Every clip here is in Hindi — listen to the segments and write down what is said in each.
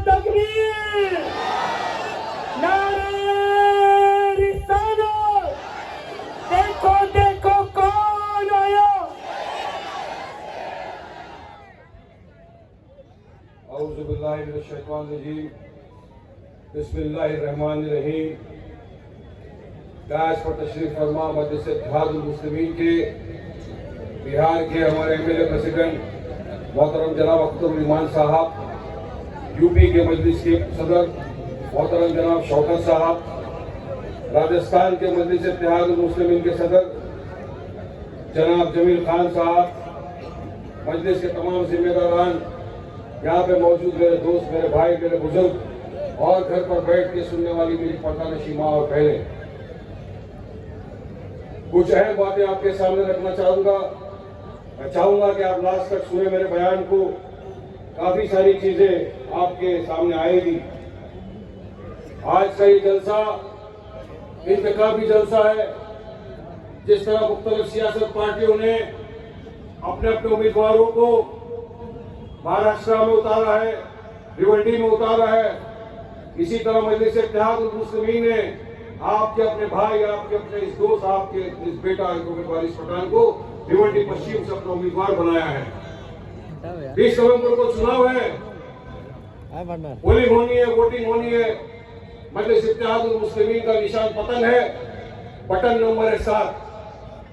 तकबीर, नारे रिसालत, देखो देखो कौन आया। औज़ु बिल्लाहि मिनश शैतानिर रजीम, बिस्मिल्लाहिर रहमानिर रहीम। दास पर तशरीफ फरमा मजलिस इत्तेहादुल मुस्लिमीन के बिहार के हमारे एमएलए प्रेसिडेंट मोहतरम जनाब अख्तर ईमान साहब, यूपी के मजलिस के सदर मोहतरम जनाब शौकत साहब, राजस्थान के मजलिस इत्तेहादुल मुस्लिमीन के सदर जनाब जमील खान साहब, मजलिस के तमाम जिम्मेदारान, यहाँ पे मौजूद मेरे दोस्त, मेरे भाई, मेरे बुजुर्ग और घर पर बैठ के सुनने वाली मेरी पर्दानशी माँ और बहनें, कुछ अहम बातें आपके सामने रखना चाहूंगा। मैं चाहूंगा कि आप लास्ट तक सुने मेरे बयान को। काफी सारी चीजें आपके सामने आएगी। आज का ये जलसा इंतखाबी जलसा है। जिस तरह मुख्तलिफ सियासत पार्टियों ने अपने अपने उम्मीदवारों को महाराष्ट्र में उतारा है, भिवंडी में उतारा है, इसी तरह मजलिस इत्तेहादुल मुस्लिमीन ने आपके अपने भाई, आपके अपने इस दोस्त, आपके इस बेटा वारिस पठान को भिवंडी पश्चिम से अपना उम्मीदवार बनाया है। 20 नवंबर को चुनाव है, पोलिंग होनी है, वोटिंग होनी है। मजलिस इत्तेहादुल मुस्लिमीन का निशान पतंग है, बटन नंबर है 7,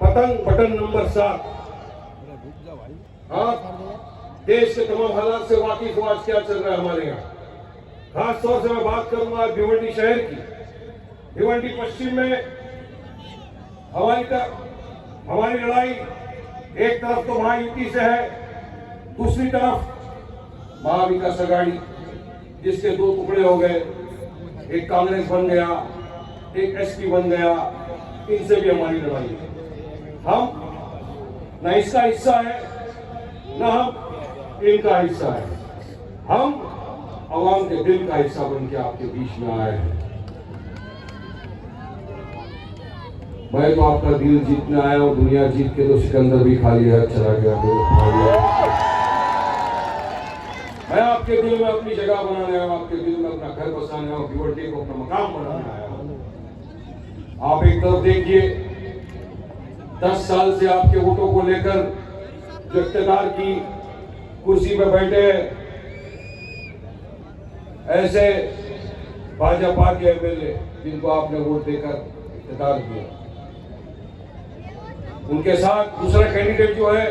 पतंग बटन नंबर 7। हाँ, देश के तमाम हालात से वाकिफ हो आज क्या चल रहा है हमारे यहाँ। खास तौर से मैं बात करूंगा भिवंडी शहर की। भिवंडी पश्चिम में हमारी लड़ाई एक तरफ तो महायुति से है, दूसरी तरफ महाविकास आघाड़ी, जिसके 2 टुकड़े हो गए, एक कांग्रेस बन गया, एक एसपी बन गया। इनसे भी हमारी लड़ाई है। हम न इसका हिस्सा है, न हम इनका हिस्सा है। हम आवाम के दिल का हिस्सा बन के आपके बीच में आए हैं। मैं तो आपका दिल जीतने आया हूं, दुनिया जीत के तो सिकंदर भी खाली है चला गया। तो मैं आपके दिल में अपनी जगह बनाने आया हूं, आपके दिल में अपना घर बसाने आया हूं, भिवंडी को अपना मकाम बनाने आया हूं। आप एक तरफ देखिए, 10 साल से आपके वोटों को लेकर जो इख्तियार की कुर्सी पर बैठे ऐसे भाजपा के एमएलए जिनको आपने वोट देकर इख्तियार किया, उनके साथ दूसरा कैंडिडेट जो है,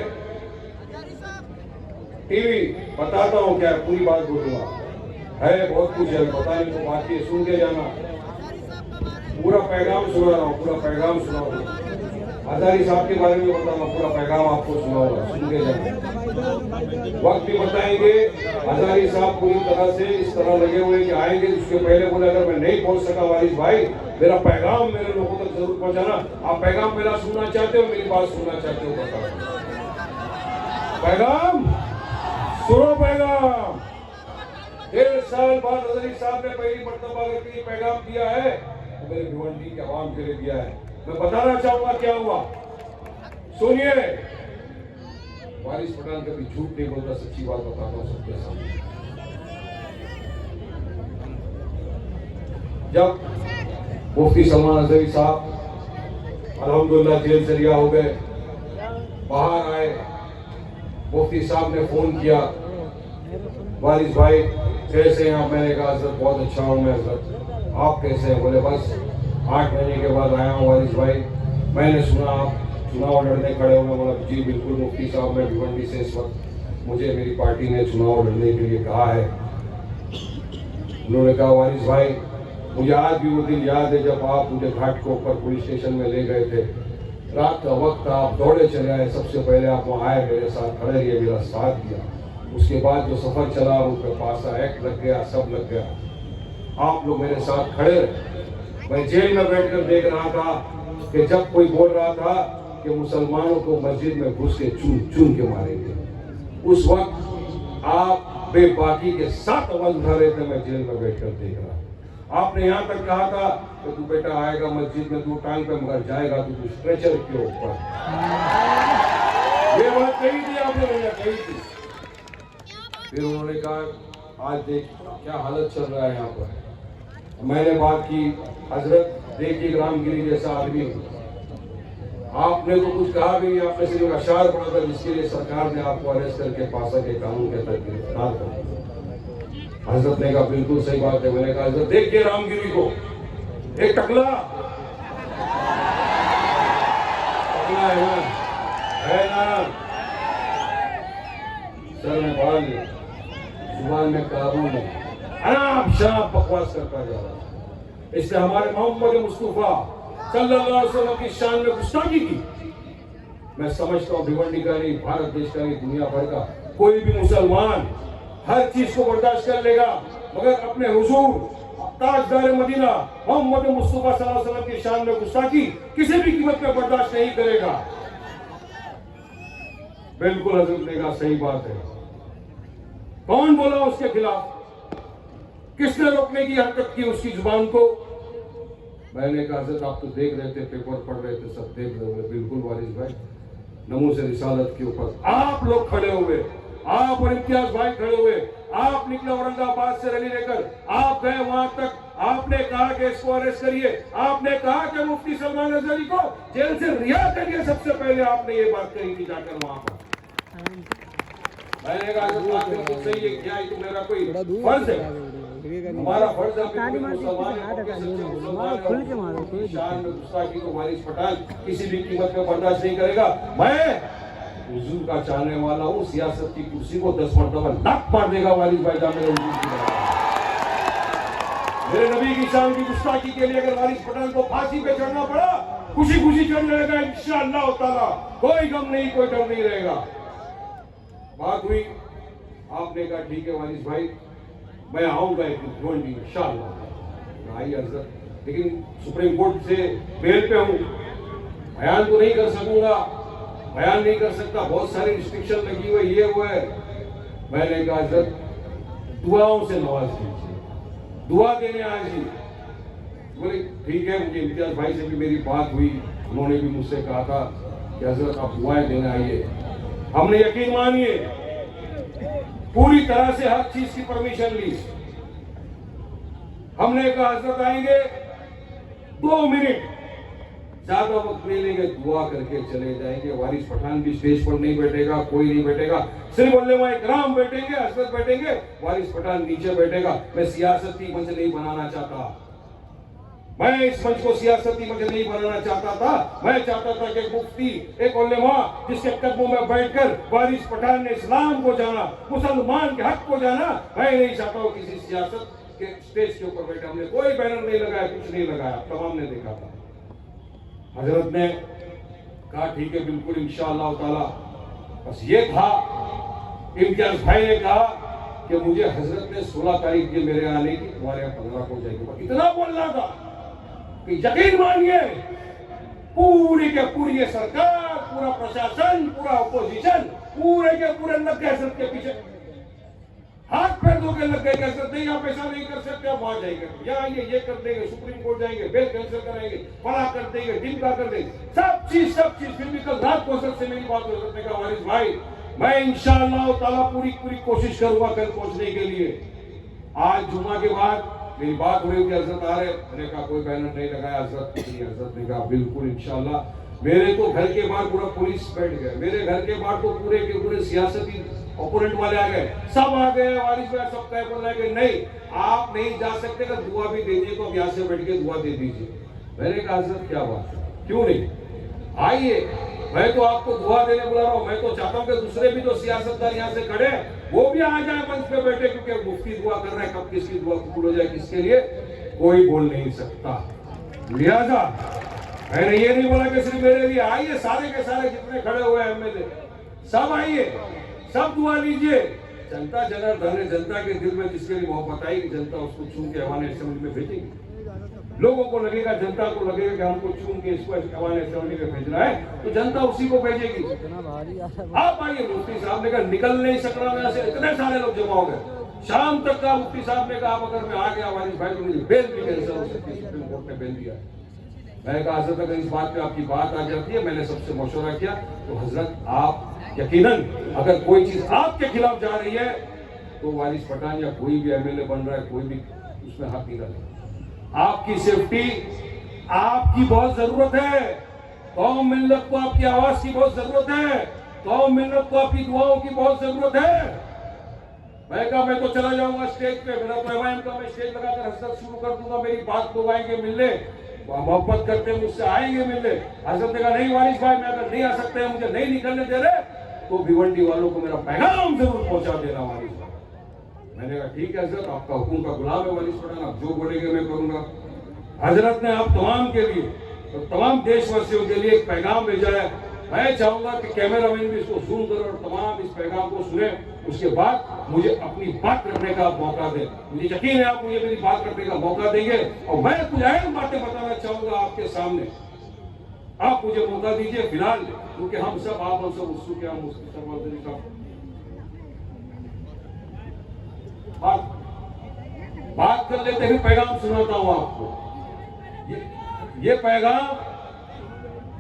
टीवी बताता हूं, क्या पूरी बात बोलूंगा, है बहुत कुछ है, बताने को बाकी सुन के जाना। पूरा पैगाम सुना रहा हूं, पूरा पैगाम सुना रहा हूं। हजारी साहब के बारे में बता रहा हूं, पूरा पैगाम आपको सुनाऊंगा, सुन के जाना। वक्त भी बताएंगे। हजारी साहब पूरी तरह से इस तरह लगे हुए कि आएंगे। उसके पहले बोले अगर मैं नहीं पहुंच सका वारिस भाई, मेरा पैगाम मेरे लोगों तक जरूर पहुंचाना। आप पैगाम मेरा सुनना चाहते हो, मेरी बात सुनना चाहते हो, बताओ। पैगाम सुनो, पैगाम 1.5 साल बाद हजारी साहब ने पहली मर्तबा अगर ये पैगाम दिया है तो मेरे भिवंडी के आवाम के लिए दिया है। मैं बताना चाहूंगा क्या हुआ, सुनिए। वारिस पठान कभी झूठ नहीं बोलता, सच्ची बात बताता हूं सबके सामने। जब मुफ्ती सलमान अजहरी साहब अल्हम्दुलिल्लाह जेल से रिहा हो गए, बाहर आए, मुफ्ती साहब ने फोन किया, वारिस भाई कैसे हैं आप? मैंने कहा हजरत बहुत अच्छा हूँ मैं, हजरत आप कैसे हैं? बोले बस 8 महीने के बाद आया हूँ वारिस भाई, मैंने सुना आप चुनाव लड़ने खड़े हुए। बोला जी बिल्कुल मुफ्ती साहब, मैं भिवंडी से इस वक्त, मुझे मेरी पार्टी ने चुनाव लड़ने के लिए कहा है। उन्होंने कहा वारिस भाई मुझे आज भी वो दिन याद है जब आप मुझे घाट को ऊपर पुलिस स्टेशन में ले गए थे, रात का वक्त था, आप दौड़े चले आए, सबसे पहले आप वहाँ आए, मेरे साथ खड़े रहिए, मेरा साथ दिया। उसके बाद जो सफर चला उन पर पासा एक्ट लग गया, सब लग गया, आप लोग मेरे साथ खड़े रहे। मैं जेल में बैठकर देख रहा था कि जब कोई बोल रहा था कि मुसलमानों को मस्जिद में घुस के चून चून के मारेंगे, उस वक्त आप बेबाकी के साथ आवाज उठा रहे थे, मैं जेल में बैठकर देख रहा। आपने यहाँ तक कहा था कि तू बेटा आएगा मस्जिद में, तू टांग पे मगर जाएगा तू स्ट्रेचर के ऊपर। ये बात कही थी आपने, मैंने कही थी। फिर उन्होंने कहा आज देख क्या हालत चल रहा है यहाँ पर। मैंने बात की, हजरत देखिए रामगिरी जैसा आदमी, आपने तो कुछ कहा भी नहीं, आपने सिर्फ अशार पढ़ा था जिसके लिए सरकार ने आपको अरेस्ट करके पासा के कानून के तहत गिरफ्तार कर दिया। हजरत ने कहा बिल्कुल सही बात है। मैंने कहा हजरत देखिए रामगिरी को, एक टकला है ना, सर में बाल नहीं, जुबान में काबू नहीं, आराम शराब बकवास करता जा रहा है। इससे हमारे मोहम्मद मुस्तफा सल्लल्लाहु अलैहि वसल्लम की शान में गुस्ताखी की। मैं समझता हूँ भिवंडी का नहीं, भारत देश का नहीं, दुनिया भर का कोई भी मुसलमान हर चीज को बर्दाश्त कर लेगा, मगर अपने हुजूर ताजदार मदीना मोहम्मद मुस्तफा सल्लल्लाहु अलैहि वसल्लम की शान में गुस्ताखी किसी भी कीमत पे बर्दाश्त नहीं करेगा। बिल्कुल हजरत ने कहा सही बात है। कौन बोला उसके खिलाफ, किसने रोकने की हरकत की उसकी जुबान को? मैंने कहा हजरत आप तो देख रहे थे, पेपर पढ़ रहे थे, सब देख रहे हुए। बिल्कुल वारिस भाई, नमूज रिसालत के ऊपर आप लोग खड़े हुए, आप और इम्तियाज भाई खड़े हुए, आप निकले औरंगाबाद से रैली लेकर, आप गए वहां तक, आपने कहा कि इसको अरेस्ट करिए, आपने कहा कि मुफ्ती सलमान अजहरी को जेल से रिहा करिए। सबसे पहले आपने ये बात कही थी जाकर वहां पर। मैंने कहा बात बिल्कुल सही है, क्या ये तो मेरा कोई फर्ज है, हमारा फर्ज है शान में गुस्ताखी को वारिस पठान किसी भी कीमत में बर्दाश्त नहीं करेगा। मैं हुजूर का चाहने वाला हूँ, सियासत की कुर्सी को 10 मरतबा लात मार देगा वारिस भाई जहाँ मेरे हुजूर की मेरे नबी की शान की गुस्ताखी के लिए अगर वारिस पठान को फांसी पे चढ़ना पड़ा, खुशी खुशी चढ़ने लगा इंशाअल्लाह ताला, कोई गम नहीं, कोई डर नहीं रहेगा। बात हुई, आपने कहा ठीक है वारिस भाई मैं आऊंगा एक ढूंढ इंशाअल्लाह। आई हजरत, लेकिन सुप्रीम कोर्ट से बेल पे हूं, बयान तो नहीं कर सकूंगा, बयान नहीं कर सकता, बहुत सारी रिस्ट्रिक्शन लगी हुई, ये वो है। मैंने कहा हजरत दुआओं से नवाज दीजिए, दुआ देने आज ही। बोले ठीक है। मुझे इम्तियाज भाई से भी मेरी बात हुई, उन्होंने भी मुझसे कहा था कि हजरत आप दुआएं देने आइए। हमने यकीन मानिए पूरी तरह से हर चीज की परमिशन ली। हमने कहा हजरत आएंगे 2 मिनट ज्यादा वक्त ले लेंगे, दुआ करके चले जाएंगे। वारिस पठान भी स्टेज पर नहीं बैठेगा, कोई नहीं बैठेगा, सिर्फ उलमा इकराम बैठेंगे, हजरत बैठेंगे, वारिस पठान नीचे बैठेगा। मैं सियासती मंच नहीं बनाना चाहता, मैं इस मंच को सियासती मंच नहीं बनाना चाहता था। मैं चाहता था कि एक मुफ्ती, एक उलमा जिसके कदमों में बैठकर वारिस पठान ने इस्लाम को जाना, मुसलमान के हक को जाना, मैं नहीं चाहता हूं किसी सियासत के स्टेज के ऊपर बैठे। हमने कोई बैनर नहीं लगाया, कुछ नहीं लगाया, तमाम ने देखा था। हजरत ने कहा ठीक है बिल्कुल इंशाअल्लाह ताला। बस ये था, इम्तियाज भाई ने कहा कि मुझे हजरत ने 16 तारीख की मेरे आने की, तुम्हारे यहाँ 15 को जाएगी। इतना बोलना था कि यकीन मानिए पूरी के पूरी ये सरकार, पूरा प्रशासन, पूरा अपोजिशन, पूरे के पूरे लग गए हजरत के पीछे, हाथ पैर धो के लग गए। हजरत नहीं आप ऐसा नहीं कर सकते, आप वहां जाएंगे, यहाँ ये कर देंगे, सुप्रीम कोर्ट जाएंगे, बेल कैंसिल कराएंगे, फला कर देंगे, ढिमका कर देंगे, सब चीज। फिर भी कल रात को हजरत से मेरी बात हो सकने का वारिस भाई मैं इंशाअल्लाह ताला पूरी कोशिश करूंगा कल पहुंचने के लिए। आज जुमा के बाद मेरी बात हुई कि हजरत आ रहे, मैंने कहा कोई बैनर नहीं लगाया हजरत। हजरत ने कहा बिल्कुल इंशाअल्लाह। मेरे तो घर के बाहर पूरा पुलिस बैठ गया, मेरे घर के बाहर तो पूरे के पूरे सियासती ओपोनेंट वाले आ गए, सब आ गए, वारिस भाई सब कह बोल रहे कि नहीं आप नहीं जा सकते, का दुआ भी दे दीजिए, तो अब यहाँ से बैठ के दुआ दे दीजिए। मैंने कहा हजरत क्या बात है, क्यों नहीं, आइए, मैं तो आपको दुआ देने बुला रहा हूँ। मैं तो चाहता हूँ कि दूसरे भी जो सियासतदान यहाँ से खड़े हैं वो भी आ जाए मंच पे बैठे, क्योंकि मुफ्ती दुआ कर रहे हैं, कब किसकी दुआ कबूल हो जाए किसके लिए कोई बोल नहीं सकता। लिहाजा मैंने ये नहीं बोला कि सिर्फ मेरे लिए, आइए सारे के सारे जितने खड़े हुए हैं एमएलए सब आइए, सब दुआ लीजिए। जनता जनार्दन है, जनता के दिल में जिसके लिए मोहब्बत आई, जनता उसको चुन के हमारे असेंबली में भेजेगी। लोगों को लगेगा, जनता को लगेगा कि हमको चुन के इसको हमारे असेंबली में भेजना है, तो जनता उसी को भेजेगी। आप आइए। मुफ्ती साहब ने कहा निकल नहीं सकना, में से इतने सारे लोग जमा हो गए। शाम तक का मुफ्ती साहब ने कहा अगर मैं आ गया वारिस भाई तो मुझे बेल भी कैंसिल हो सकती है, सुप्रीम कोर्ट ने बेल दिया। मैंने कहा हजरत अगर इस बात पे आपकी बात आ जाती है, मैंने सबसे मशवरा किया, तो हजरत आप यकीनन अगर कोई चीज आपके खिलाफ जा रही है तो वारिस पठान या कोई भी एमएलए बन रहा है, कोई भी उसमें हाथ नहीं डालेगा। आपकी सेफ्टी आपकी बहुत जरूरत है, कौम मिल्लत को आपकी आवाज की बहुत जरूरत है, कौम मिल्लत को आपकी दुआओं की बहुत जरूरत है। मैं कहा मैं तो चला जाऊंगा स्टेज पे, मेरा तो एमआईएम का मैं स्टेज लगाकर हंसना शुरू कर दूंगा, मेरी बात लोग आएंगे मिलने, मोहब्बत करते हैं मुझसे, आएंगे मिलने। हजरत ने कहा नहीं वारिस भाई, मैं अगर नहीं आ सकते हैं, मुझे नहीं निकलने दे रहे, तो भिवंडी वालों को मेरा पैगाम जरूर पहुंचा देना वारिस भाई। मैंने कहा ठीक है हजरत, आपका हुक्म का गुलाम है वारिस पठान, आप जो बोलेंगे मैं करूंगा। हजरत ने आप तमाम के लिए तो तमाम देशवासियों के लिए एक पैगाम भेजा है। मैं चाहूंगा कि कैमरामैन भी इसको जूम करें और तमाम इस पैगाम को सुने, उसके बाद मुझे अपनी बात रखने का मौका दें। मुझे यकीन है आप मुझे मेरी बात रखने का मौका देंगे और मैं कुछ अहम बातें बताना चाहूंगा आपके सामने। आप मुझे मौका दीजिए फिलहाल, क्योंकि हम सब आप हम सब उत्सुक हैं, हम उसकी बात कर लेते हैं, पैगाम सुनाता हूं आपको। ये पैगाम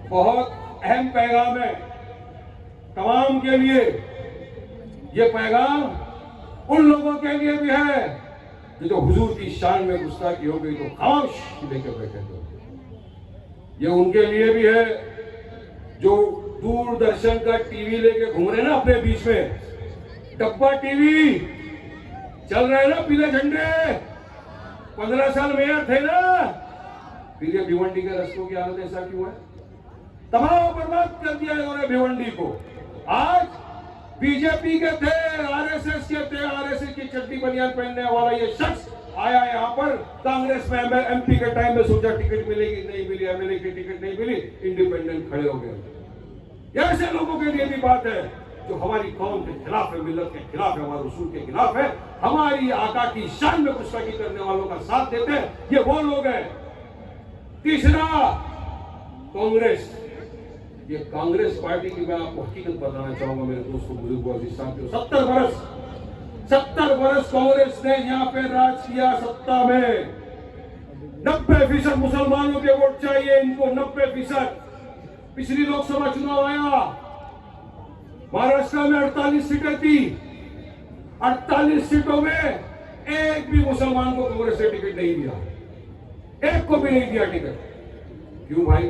बहुत अहम पैगाम है तमाम के लिए। ये पैगाम उन लोगों के लिए भी है कि जो हुजूर की शान में गुस्ताखी हो गई तो खामोश लेकर बैठे थे। ये उनके लिए भी है जो दूरदर्शन का टीवी लेके घूम रहे ना अपने बीच में, डब्बा टीवी चल रहे ना, पीले झंडे, 15 साल मेयर थे ना, फिर ये भिवंडी के रस्तों की हालत ऐसा क्यों है? तबाह बर्बाद कर दिया इन्होंने भिवंडी को। आज बीजेपी के थे, आरएसएस के थे, आरएसएस की चड्डी बनियान पहनने वाला ये शख्स आया यहाँ पर, कांग्रेस में एमपी के टाइम में सोचा टिकट मिलेगी, नहीं मिली, एमएलए की टिकट नहीं मिली, इंडिपेंडेंट खड़े हो गए। ऐसे लोगों के लिए भी बात है जो हमारी कौम के खिलाफ है, मिल्लत के खिलाफ है, हमारे उसूल के खिलाफ है, हमारी आका की शान में गुस्ताखी करने वालों का साथ देते हैं, ये वो लोग हैं। तीसरा, कांग्रेस। ये कांग्रेस पार्टी की मैं आपको हकीकत बताना चाहूंगा मेरे दोस्तों, बुजुर्गों, अजीज साथियों। 70 वर्ष कांग्रेस ने यहाँ पे राज किया सत्ता में। 90% मुसलमानों के वोट चाहिए इनको, 90%। पिछली लोकसभा चुनाव आया, महाराष्ट्र में 48 सीटें थी, 48 सीटों में एक भी मुसलमान को कांग्रेस ने टिकट नहीं दिया, एक को भी नहीं दिया टिकट। क्यों भाई?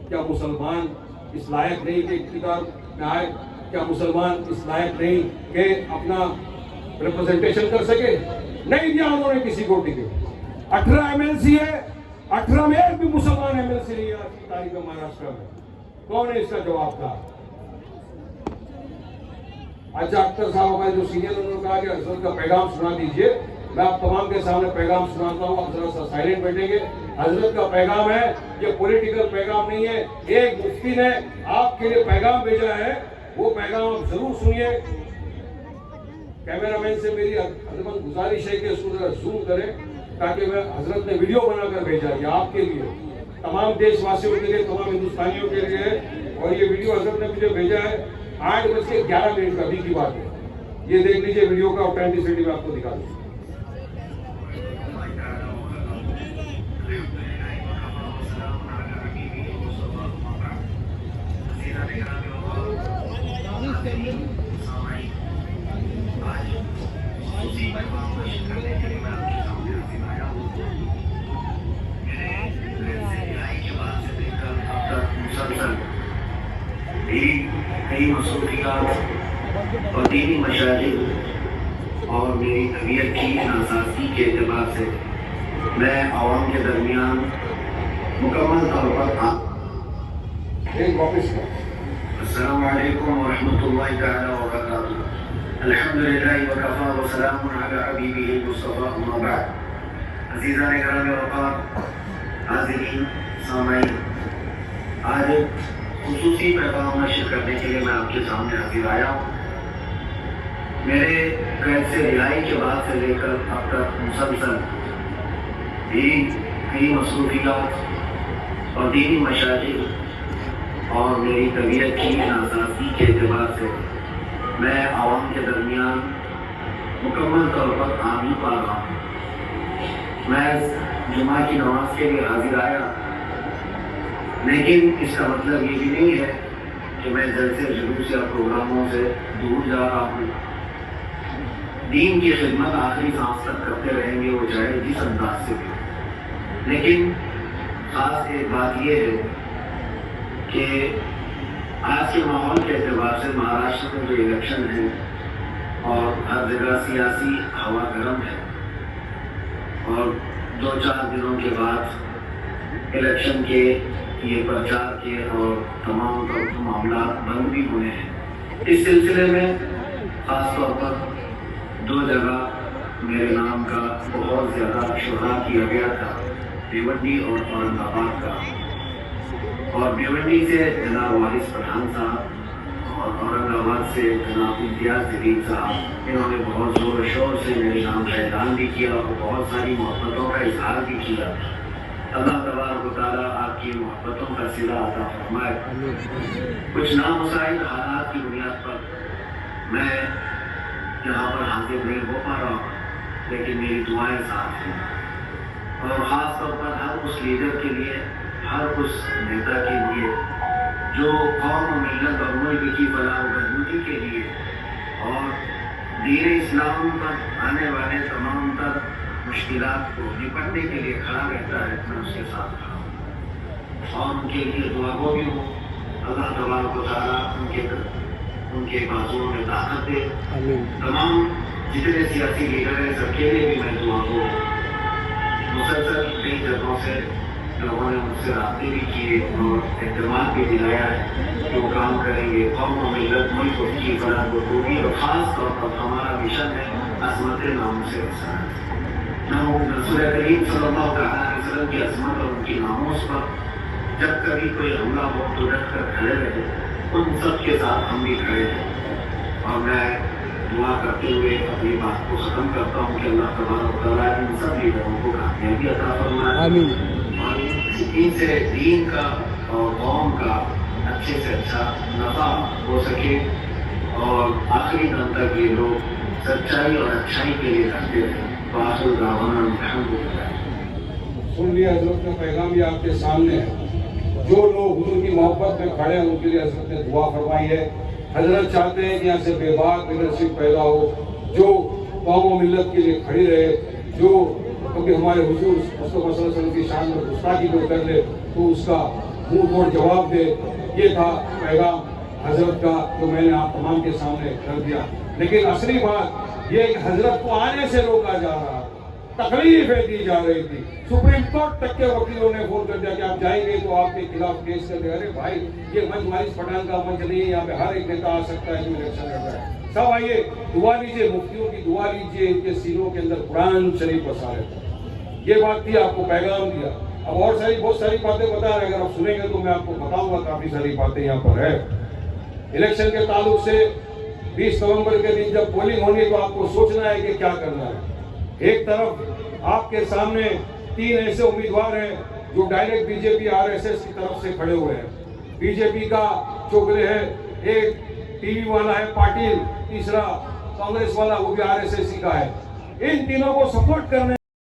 क्या मुसलमान इस लायक नहीं कि इख्तियार में आए? क्या मुसलमान इस लायक नहीं कि अपना रिप्रेजेंटेशन कर सके? नहीं दिया उन्होंने किसी को टिकट। 18 एमएलसी है, 18 में एक भी मुसलमान एमएलसी नहीं है आज की तारीख में महाराष्ट्र में। कौन है इसका जवाबदार? अच्छा अख्तर साहब हमारे जो सीनियर, उन्होंने कहा कि हजरत का पैगाम सुना दीजिए। मैं आप तमाम के सामने पैगाम सुनाता हूँ, आप जरा सा साइलेंट बैठेंगे। हजरत का पैगाम है, ये पॉलिटिकल पैगाम नहीं है। एक मुफ्ती ने आपके लिए पैगाम भेजा है, वो पैगाम आप जरूर सुनिए। कैमरामैन से मेरी हजरत गुजारिश है कि उसको जरा जूम करें, ताकि मैं हजरत ने वीडियो बनाकर भेजा है आपके लिए, तमाम देशवासियों के लिए, तमाम हिंदुस्तानियों के लिए। और ये वीडियो हजरत ने मुझे भेजा है 8:11 का, अभी की बात है। ये देख लीजिए वीडियो का ऑथेंटिसिटी में आपको दिखा दूँ। कई मसरूफियात और दीनी मशागिल और मेरी तबीयत की नासाजी के एतबार से मैं आवाम के दरमियान मुकम्मल तौर पर अस्सलामु अलैकुम व रहमतुल्लाहि तआला व बरकातुहू। अल्हम्दुलिल्लाहि व कफ़ा व सलामुन अला हबीबिहिल मुस्तफ़ा अम्मा बाद। अज़ीज़ान गिरामी वक़ार, हाज़िरीन, सामाईन, आज खुसूसी पैगाम नशर करने के लिए मैं आपके सामने हाजिर आया हूँ। मेरे कैद से रिहाई के बाद से लेकर अब तक मुसलसल भी कई मसरूफियात और दीनी मशागिल और मेरी तबीयत की नासाजी के एतबार से मैं आवाम के दरमियान मुकम्मल तौर पर आ नहीं पा रहा हूँ। मैं जुमा की नमाज के लिए हाजिर आया, लेकिन इसका मतलब ये भी नहीं है कि मैं जलसे जुलूस या प्रोग्रामों से दूर जा रहा हूँ। दीन की खिदमत आखिरी सांस तक करते रहेंगे, वो चाहे जिस अंदाज से भी। लेकिन खास एक बात यह है कि आज के माहौल के एतबार से महाराष्ट्र में जो इलेक्शन है और हर जगह सियासी हवा गर्म है और 2-4 दिनों के बाद इलेक्शन के ये प्रचार के और तमाम मामला बंद भी हुए हैं। इस सिलसिले में खास तौर पर 2 जगह मेरे नाम का बहुत ज़्यादा शुरा किया गया था, भिवंडी और औरंगाबाद का। और भिवंडी से जनाब वारिस पठान साहब और औरंगाबाद से जनाब इम्तियाज जलील साहब, इन्होंने बहुत ज़ोर शोर से मेरे नाम का ऐलान भी किया और बहुत सारी मोहब्बतों का इजहार भी किया। अल्लाह तबारक व तआला आपकी मोहब्बतों का सिला अता फरमाए। कुछ नामुसाइद हालात की बुनियाद पर मैं यहाँ पर हाजिर नहीं हो पा रहा हूँ, लेकिन मेरी दुआएं साथ हैं और ख़ास तौर पर हर उस लीडर के लिए, हर उस नेता के लिए जो कौम और मिल्लत और मुल्क की फलाह व बहबूदी के लिए और दीन इस्लाम पर आने वाले तमाम तर मुश्किलात को निपटने के लिए खड़ा रहता है, मैं उसके साथ खड़ा हूँ और उनके लिए दुआ गो भी हूँ। अल्लाह तबारक व तआला उनके बाजुओं में ताकत दे। तमाम जितने सियासी लीडर हैं सबके लिए भी मैं दुआ गो। मुसलसल कई जगहों से लोगों ने मुझसे रास्ते भी किए और एहतमाद भी दिलाया है कि वो काम करेंगे, कौम और मिल्लत मुल्क की फलाह व बहबूदी और ख़ास तौर पर हमारा मिशन है अज़मत नाम से रिसालत। रसूल करीम सल्लल्लाहु अलैहि वसल्लम की अज़मत और उनकी नामोस पर जब कभी कोई हमला हो तो डट कर खड़े रहे, उन सब के साथ हम भी खड़े हैं। और मैं दुआ करते हुए अपनी बात को ख़त्म करता हूँ कि अल्लाह तबारक व तआला इन सब लीडरों को कामयाबी अता फरमाए और इनसे दीन का और कौम का अच्छे से अच्छा नफ़ा हो सके और आखिरी दम तक ये लोग सच्चाई और अच्छाई के लिए करते रहे। सुन लिया, हजरत का पैगाम भी आपके सामने है। जो लोग हुजूर की मोहब्बत में खड़े हैं उनके लिए हजरत ने दुआ फरमाई है। हजरत चाहते हैं कि यहाँ से बेबाक लीडरशिप पैदा हो, जो कौम और मिल्लत के लिए खड़ी रहे, जो कभी हमारे हुजूर मुस्तफा सल्लल्लाहु अलैहि वसल्लम की शान में गुस्ताखी को कर ले तो उसका मुंह तोड़ जवाब दे। ये था पैगाम हजरत का जो मैंने आप तमाम के सामने कर दिया। लेकिन असली बात ये कि हजरत को आने से रोका जा रहा, तकलीफें दी जा रही थी। सुप्रीम कोर्ट तक के वकीलों ने फोन कर दिया कि आप जाएंगे तो आपके खिलाफ केस कर दे। अरे भाई, ये मंच वारिस पठान का मंच नहीं है, यहाँ पे हर एक नेता आ सकता है जो इलेक्शन लड़ रहा है। सब आइए, दुआ लीजिए, मुफ्तियों की दुआ लीजिए, इनके सीनों के अंदर कुरान शरीफ बसा रहता है। ये बात थी, आपको पैगाम दिया। अब और बहुत सारी बातें बता रहे, अगर आप सुनेंगे तो मैं आपको बताऊंगा, काफी सारी बातें यहाँ पर है। इलेक्शन के ताल्लुक से 20 नवंबर के दिन जब पोलिंग होनी है तो आपको सोचना है कि क्या करना है। एक तरफ आपके सामने 3 ऐसे उम्मीदवार हैं जो डायरेक्ट बीजेपी आरएसएस की तरफ से खड़े हुए हैं। बीजेपी का चोगले है, एक टीवी वाला है पाटिल, तीसरा कांग्रेस वाला वो भी आरएसएस का है। इन तीनों को सपोर्ट करने